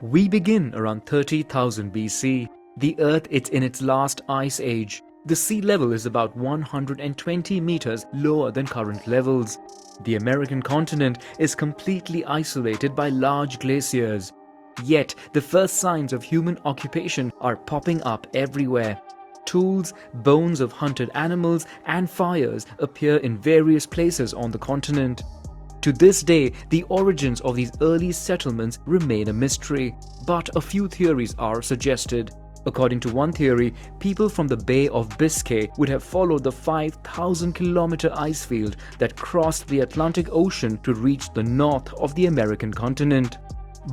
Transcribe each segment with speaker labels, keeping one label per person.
Speaker 1: We begin around 30,000 BC. The Earth is in its last ice age. The sea level is about 120 meters lower than current levels. The American continent is completely isolated by large glaciers. Yet, the first signs of human occupation are popping up everywhere. Tools, bones of hunted animals, and fires appear in various places on the continent. To this day, the origins of these early settlements remain a mystery, but a few theories are suggested. According to one theory, people from the Bay of Biscay would have followed the 5,000-kilometer ice field that crossed the Atlantic Ocean to reach the north of the American continent.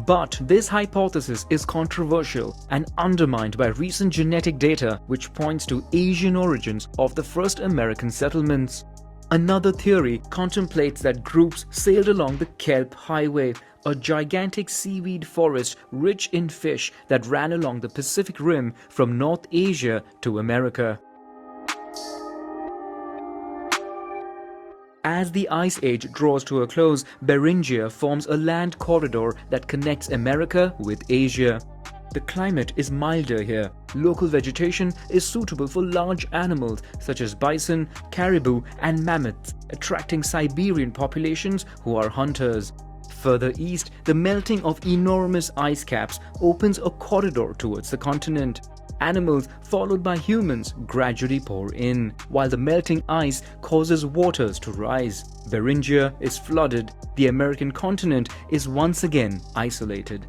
Speaker 1: But this hypothesis is controversial and undermined by recent genetic data which points to Asian origins of the first American settlements. Another theory contemplates that groups sailed along the Kelp Highway, a gigantic seaweed forest rich in fish that ran along the Pacific Rim from North Asia to America. As the Ice Age draws to a close, Beringia forms a land corridor that connects America with Asia. The climate is milder here. Local vegetation is suitable for large animals such as bison, caribou, and mammoths, attracting Siberian populations who are hunters. Further east, the melting of enormous ice caps opens a corridor towards the continent. Animals, followed by humans, gradually pour in, while the melting ice causes waters to rise. Beringia is flooded. The American continent is once again isolated.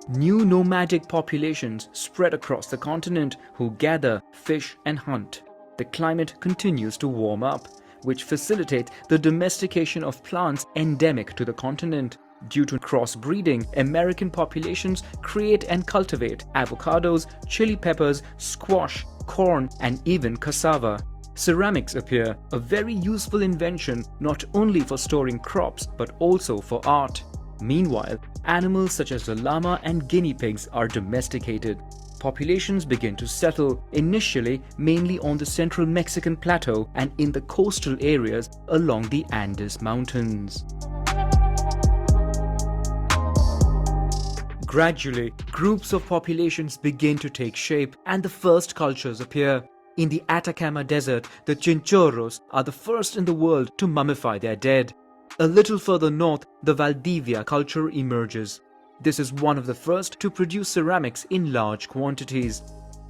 Speaker 1: New nomadic populations spread across the continent who gather, fish, and hunt. The climate continues to warm up, which facilitates the domestication of plants endemic to the continent. Due to crossbreeding, American populations create and cultivate avocados, chili peppers, squash, corn, and even cassava. Ceramics appear, a very useful invention not only for storing crops but also for art. Meanwhile, animals such as the llama and guinea pigs are domesticated. Populations begin to settle, initially mainly on the central Mexican plateau and in the coastal areas along the Andes Mountains. Gradually, groups of populations begin to take shape and the first cultures appear. In the Atacama Desert, the Chinchorros are the first in the world to mummify their dead. A little further north, the Valdivia culture emerges. This is one of the first to produce ceramics in large quantities.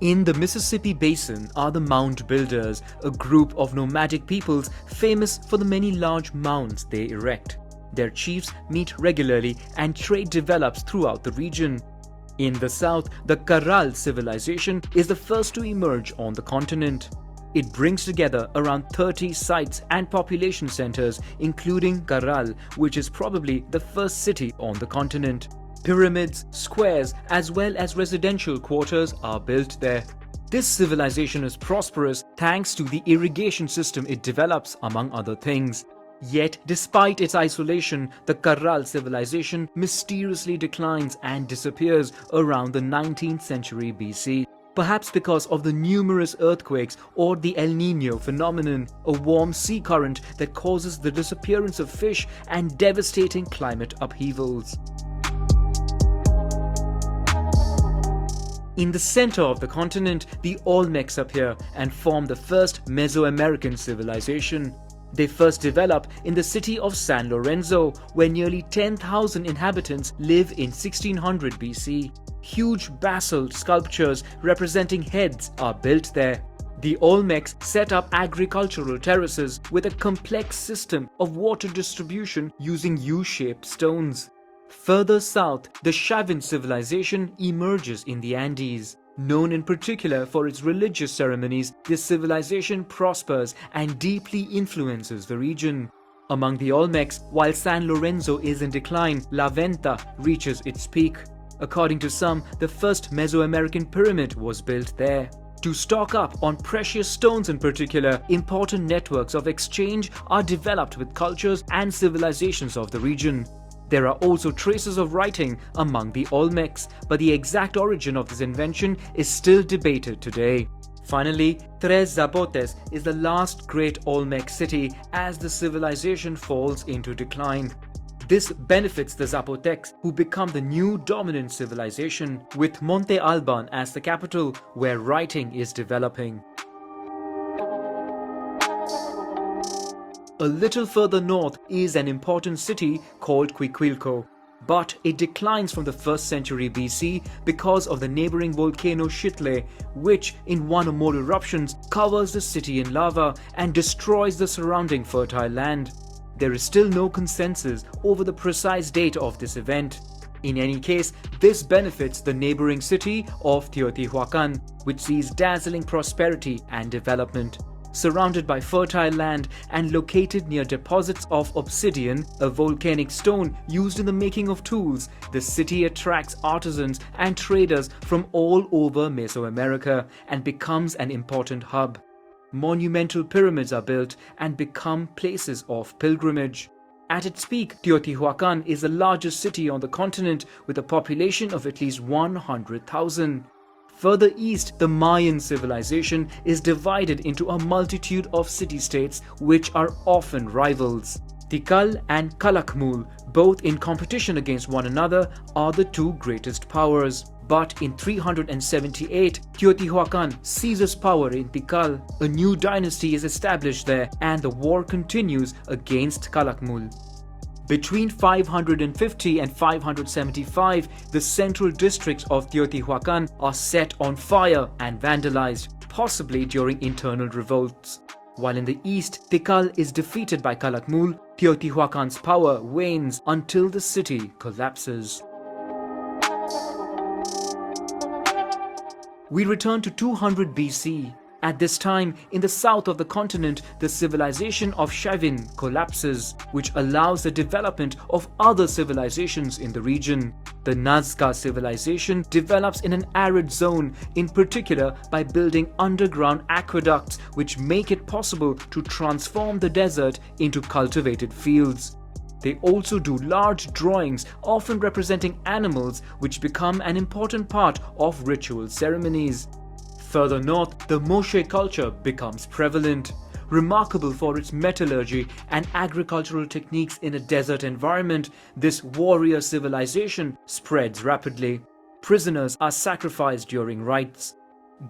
Speaker 1: In the Mississippi Basin are the Mound Builders, a group of nomadic peoples famous for the many large mounds they erect. Their chiefs meet regularly and trade develops throughout the region. In the south, the Carral civilization is the first to emerge on the continent. It brings together around 30 sites and population centers, including Carral, which is probably the first city on the continent. Pyramids, squares, as well as residential quarters are built there. This civilization is prosperous thanks to the irrigation system it develops, among other things. Yet, despite its isolation, the Carral civilization mysteriously declines and disappears around the 19th century BC. Perhaps because of the numerous earthquakes or the El Niño phenomenon, a warm sea current that causes the disappearance of fish and devastating climate upheavals. In the center of the continent, the Olmecs appear and form the first Mesoamerican civilization. They first develop in the city of San Lorenzo, where nearly 10,000 inhabitants live in 1600 BC. Huge basalt sculptures representing heads are built there. The Olmecs set up agricultural terraces with a complex system of water distribution using U-shaped stones. Further south, the Chavin civilization emerges in the Andes. Known in particular for its religious ceremonies, this civilization prospers and deeply influences the region. Among the Olmecs, while San Lorenzo is in decline, La Venta reaches its peak. According to some, the first Mesoamerican pyramid was built there. To stock up on precious stones in particular, important networks of exchange are developed with cultures and civilizations of the region. There are also traces of writing among the Olmecs, but the exact origin of this invention is still debated today. Finally, Tres Zapotes is the last great Olmec city as the civilization falls into decline. This benefits the Zapotecs, who become the new dominant civilization, with Monte Alban as the capital where writing is developing. A little further north is an important city called Quiquilco, but it declines from the 1st century BC because of the neighboring volcano Xitle, which in one or more eruptions covers the city in lava and destroys the surrounding fertile land. There is still no consensus over the precise date of this event. In any case, this benefits the neighboring city of Teotihuacan, which sees dazzling prosperity and development. Surrounded by fertile land and located near deposits of obsidian, a volcanic stone used in the making of tools, the city attracts artisans and traders from all over Mesoamerica and becomes an important hub. Monumental pyramids are built and become places of pilgrimage. At its peak, Teotihuacan is the largest city on the continent with a population of at least 100,000. Further east, the Mayan civilization is divided into a multitude of city-states which are often rivals. Tikal and Calakmul, both in competition against one another, are the two greatest powers. But in 378, Teotihuacan seizes power in Tikal. A new dynasty is established there and the war continues against Calakmul. Between 550 and 575, the central districts of Teotihuacan are set on fire and vandalized, possibly during internal revolts. While in the east, Tikal is defeated by Calakmul, Teotihuacan's power wanes until the city collapses. We return to 200 BC. At this time, in the south of the continent, the civilization of Chavin collapses, which allows the development of other civilizations in the region. The Nazca civilization develops in an arid zone, in particular by building underground aqueducts which make it possible to transform the desert into cultivated fields. They also do large drawings, often representing animals, which become an important part of ritual ceremonies. Further north, the Moshe culture becomes prevalent. Remarkable for its metallurgy and agricultural techniques in a desert environment, this warrior civilization spreads rapidly. Prisoners are sacrificed during rites.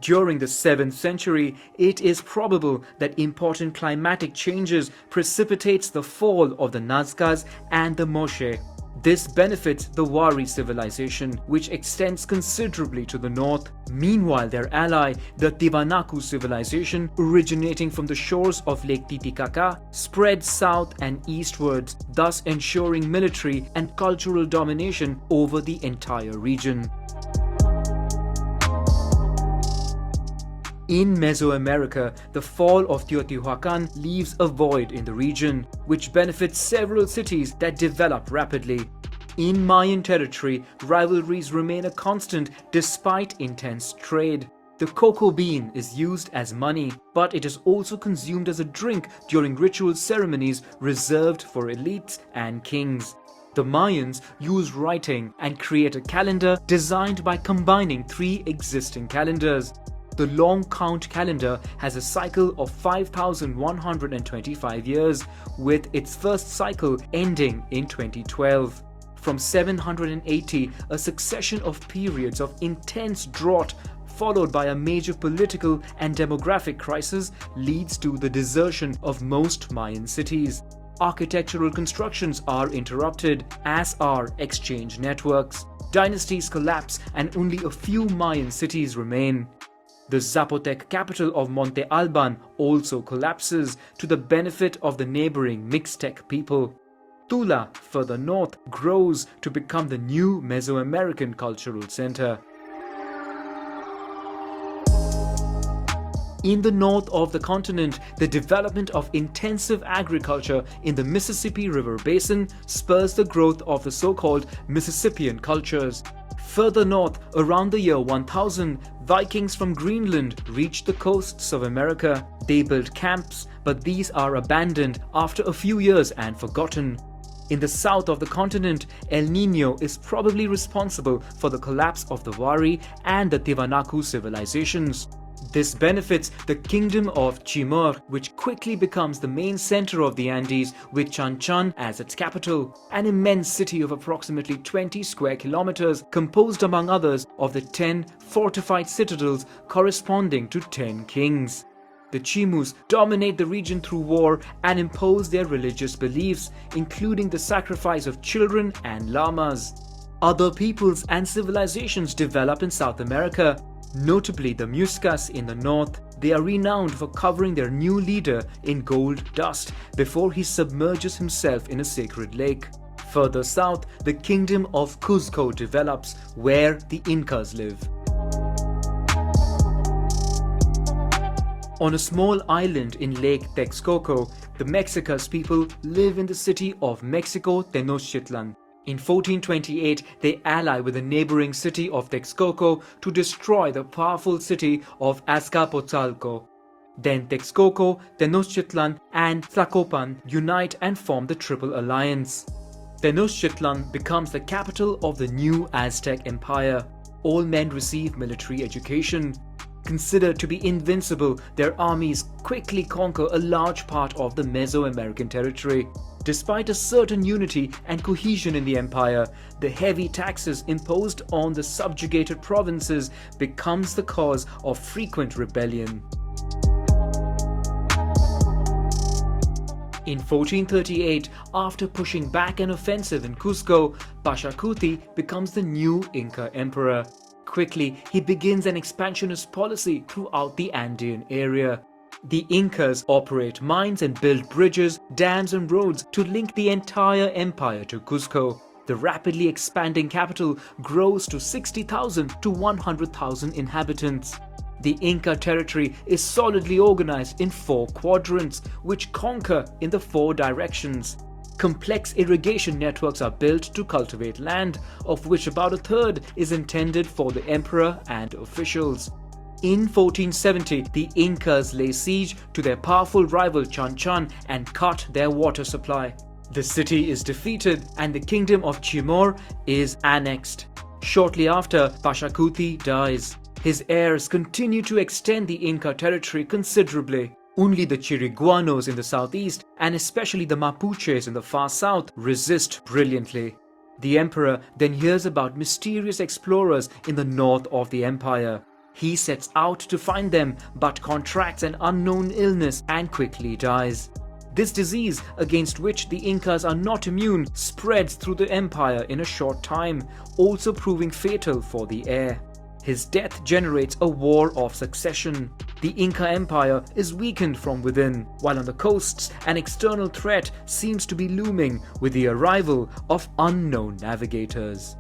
Speaker 1: During the 7th century, it is probable that important climatic changes precipitates the fall of the Nazcas and the Moshe. This benefits the Wari civilization, which extends considerably to the north. Meanwhile, their ally, the Tiwanaku civilization, originating from the shores of Lake Titicaca, spreads south and eastwards, thus ensuring military and cultural domination over the entire region. In Mesoamerica, the fall of Teotihuacan leaves a void in the region, which benefits several cities that develop rapidly. In Mayan territory, rivalries remain a constant despite intense trade. The cocoa bean is used as money, but it is also consumed as a drink during ritual ceremonies reserved for elites and kings. The Mayans use writing and create a calendar designed by combining 3 existing calendars. The long count calendar has a cycle of 5,125 years, with its first cycle ending in 2012. From 780, a succession of periods of intense drought followed by a major political and demographic crisis leads to the desertion of most Mayan cities. Architectural constructions are interrupted, as are exchange networks. Dynasties collapse and only a few Mayan cities remain. The Zapotec capital of Monte Alban also collapses to the benefit of the neighboring Mixtec people. Tula, further north, grows to become the new Mesoamerican cultural center. In the north of the continent, the development of intensive agriculture in the Mississippi River Basin spurs the growth of the so-called Mississippian cultures. Further north, around the year 1000, Vikings from Greenland reached the coasts of America. They built camps, but these are abandoned after a few years and forgotten. In the south of the continent, El Niño is probably responsible for the collapse of the Wari and the Tiwanaku civilizations. This benefits the kingdom of Timor, which quickly becomes the main center of the Andes with Chanchan as its capital, an immense city of approximately 20 square kilometers composed among others of the 10 fortified citadels corresponding to 10 kings. The Chimus dominate the region through war and impose their religious beliefs, including the sacrifice of children and llamas. Other peoples and civilizations develop in South America, notably the Muiscas in the north. They are renowned for covering their new leader in gold dust before he submerges himself in a sacred lake. Further south, the kingdom of Cuzco develops, where the Incas live. On a small island in Lake Texcoco, the Mexicas people live in the city of Mexico Tenochtitlan. In 1428, they ally with the neighboring city of Texcoco to destroy the powerful city of Azcapotzalco. Then Texcoco, Tenochtitlan, and Tlacopan unite and form the Triple Alliance. Tenochtitlan becomes the capital of the new Aztec Empire. All men receive military education. Considered to be invincible, their armies quickly conquer a large part of the Mesoamerican territory. Despite a certain unity and cohesion in the empire, the heavy taxes imposed on the subjugated provinces becomes the cause of frequent rebellion. In 1438, after pushing back an offensive in Cusco, Pachacuti becomes the new Inca emperor. Quickly, he begins an expansionist policy throughout the Andean area. The Incas operate mines and build bridges, dams and roads to link the entire empire to Cusco. The rapidly expanding capital grows to 60,000 to 100,000 inhabitants. The Inca territory is solidly organized in 4 quadrants, which conquer in the 4 directions. Complex irrigation networks are built to cultivate land, of which about a third is intended for the emperor and officials. In 1470, the Incas lay siege to their powerful rival Chanchan and cut their water supply. The city is defeated and the kingdom of Timor is annexed. Shortly after, Pachacuti dies. His heirs continue to extend the Inca territory considerably. Only the Chiriguanos in the southeast, and especially the Mapuches in the far south, resist brilliantly. The emperor then hears about mysterious explorers in the north of the empire. He sets out to find them, but contracts an unknown illness and quickly dies. This disease, against which the Incas are not immune, spreads through the empire in a short time, also proving fatal for the heir. His death generates a war of succession. The Inca Empire is weakened from within, while on the coasts an external threat seems to be looming with the arrival of unknown navigators.